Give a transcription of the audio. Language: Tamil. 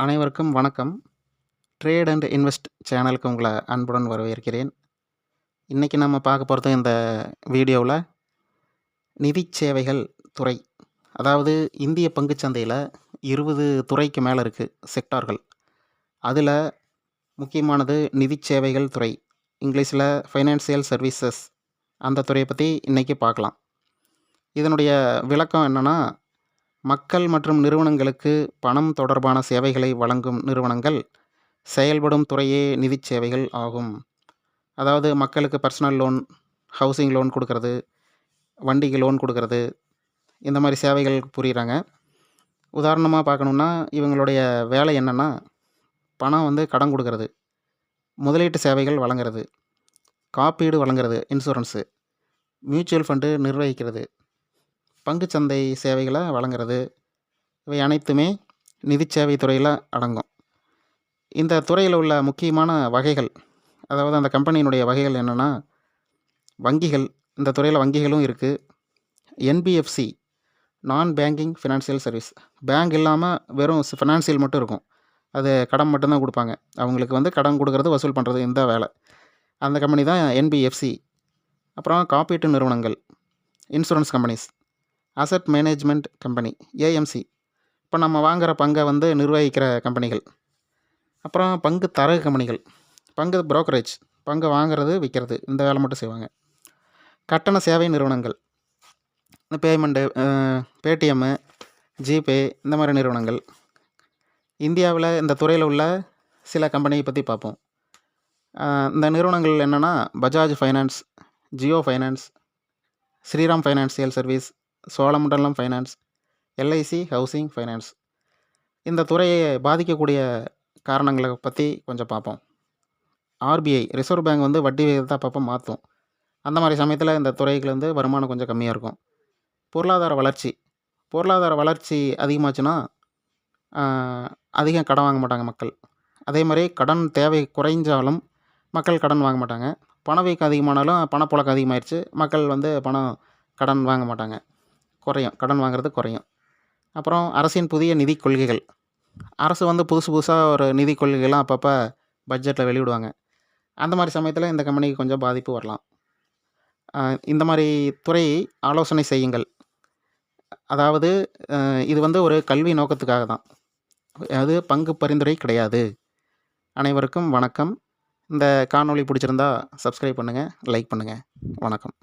அனைவருக்கும் வணக்கம். ட்ரேட் அண்ட் இன்வெஸ்ட் சேனலுக்கு உங்களை அன்புடன் வரவேற்கிறேன். இன்றைக்கி நம்ம பார்க்க போகிறது இந்த வீடியோவில் நிதி சேவைகள் துறை. அதாவது இந்திய பங்குச்சந்தையில் 20 துறைக்கு மேலே இருக்குது செக்டார்கள். அதில் முக்கியமானது நிதி சேவைகள் துறை, இங்கிலீஷில் ஃபைனான்சியல் சர்வீசஸ். அந்த துறையை பற்றி இன்றைக்கி பார்க்கலாம். இதனுடைய விளக்கம் என்னென்னா, மக்கள் மற்றும் நிறுவனங்களுக்கு பணம் தொடர்பான சேவைகளை வழங்கும் நிறுவனங்கள் செயல்படும் துறையே நிதி சேவைகள் ஆகும். அதாவது மக்களுக்கு பர்சனல் லோன், ஹவுசிங் லோன் கொடுக்கறது, வண்டிக்கு லோன் கொடுக்கறது, இந்த மாதிரி சேவைகள் புரிகிறாங்க. உதாரணமாக பார்க்கணுன்னா, இவங்களுடைய வேலை என்னென்னா, பணம் கடன் கொடுக்கறது, முதலீட்டு சேவைகள் வழங்குறது, காப்பீடு வழங்குறது, இன்சூரன்ஸு, மியூச்சுவல் ஃபண்டு நிர்வகிக்கிறது, பங்குச்சந்தை சேவைகளை வழங்குறது, இவை அனைத்துமே நிதி சேவை துறையில் அடங்கும். இந்த துறையில் உள்ள முக்கியமான வகைகள், அதாவது அந்த கம்பெனியினுடைய வகைகள் என்னென்னா, வங்கிகள், இந்த துறையில் வங்கிகளும் இருக்குது. என்பிஎஃப்சி, நான் பேங்கிங் ஃபினான்சியல் சர்வீஸ், பேங்க் இல்லாமல் வெறும் ஃபினான்சியல் மட்டும் இருக்கும். அது கடன் மட்டும்தான் கொடுப்பாங்க. அவங்களுக்கு கடன் கொடுக்கறது, வசூல் பண்ணுறது, இந்த வேலை. அந்த கம்பெனி தான் என்பிஎஃப்சி. அப்புறம் காப்பீட்டு நிறுவனங்கள், insurance companies, asset management company, AMC, இப்போ நம்ம வாங்குகிற பங்கை நிர்வகிக்கிற கம்பெனிகள். அப்புறம் பங்கு தரகு கம்பெனிகள், பங்கு புரோக்கரேஜ், பங்கை வாங்கிறது விற்கிறது, இந்த வேலை மட்டும் செய்வாங்க. கட்டண சேவை நிறுவனங்கள், இந்த பேமெண்ட்டு, பேடிஎம்மு, ஜிபே, இந்த மாதிரி நிறுவனங்கள். இந்தியாவில் இந்த துறையில் உள்ள சில கம்பெனியை பற்றி பார்ப்போம். இந்த நிறுவனங்கள் என்னென்னா, Bajaj finance, Jio finance, Shriram financial service, Cholamandalam finance, LIC housing finance. இந்த துறையை பாதிக்கக்கூடிய காரணங்களை பற்றி கொஞ்சம் பார்ப்போம். ஆர்பிஐ, ரிசர்வ் பேங்க் வட்டி விகிதத்தை அப்பப்போ மாற்றும். அந்த மாதிரி சமயத்தில் இந்த துறைக்கு வருமானம் கொஞ்சம் கம்மியாக இருக்கும். பொருளாதார வளர்ச்சி அதிகமாச்சுன்னா அதிகம் கடன் வாங்க மாட்டாங்க மக்கள். அதே மாதிரி கடன் தேவை குறைஞ்சாலும் மக்கள் கடன் வாங்க மாட்டாங்க. பணவீக்கம் அதிகமானாலும் பணப்புழக்கம் அதிகமாகிடுச்சு, மக்கள் கடன் வாங்க மாட்டாங்க, குறையும், கடன் வாங்குறது குறையும். அப்புறம் அரசின் புதிய நிதி கொள்கைகள். அரசு புதுசாக ஒரு நிதி கொள்கைகள்லாம் அப்பப்போ பட்ஜெட்டில் வெளியிடுவாங்க. அந்த மாதிரி சமயத்தில் இந்த கம்பெனிக்கு கொஞ்சம் பாதிப்பு வரலாம். இந்த மாதிரி துறையை ஆலோசனை செய்யுங்கள். அதாவது இது ஒரு கல்வி நோக்கத்துக்காக தான், அது பங்கு பரிந்துரை கிடையாது. அனைவருக்கும் வணக்கம். இந்த காணொளி பிடிச்சிருந்தா சப்ஸ்கிரைப் பண்ணுங்கள், லைக் பண்ணுங்கள். வணக்கம்.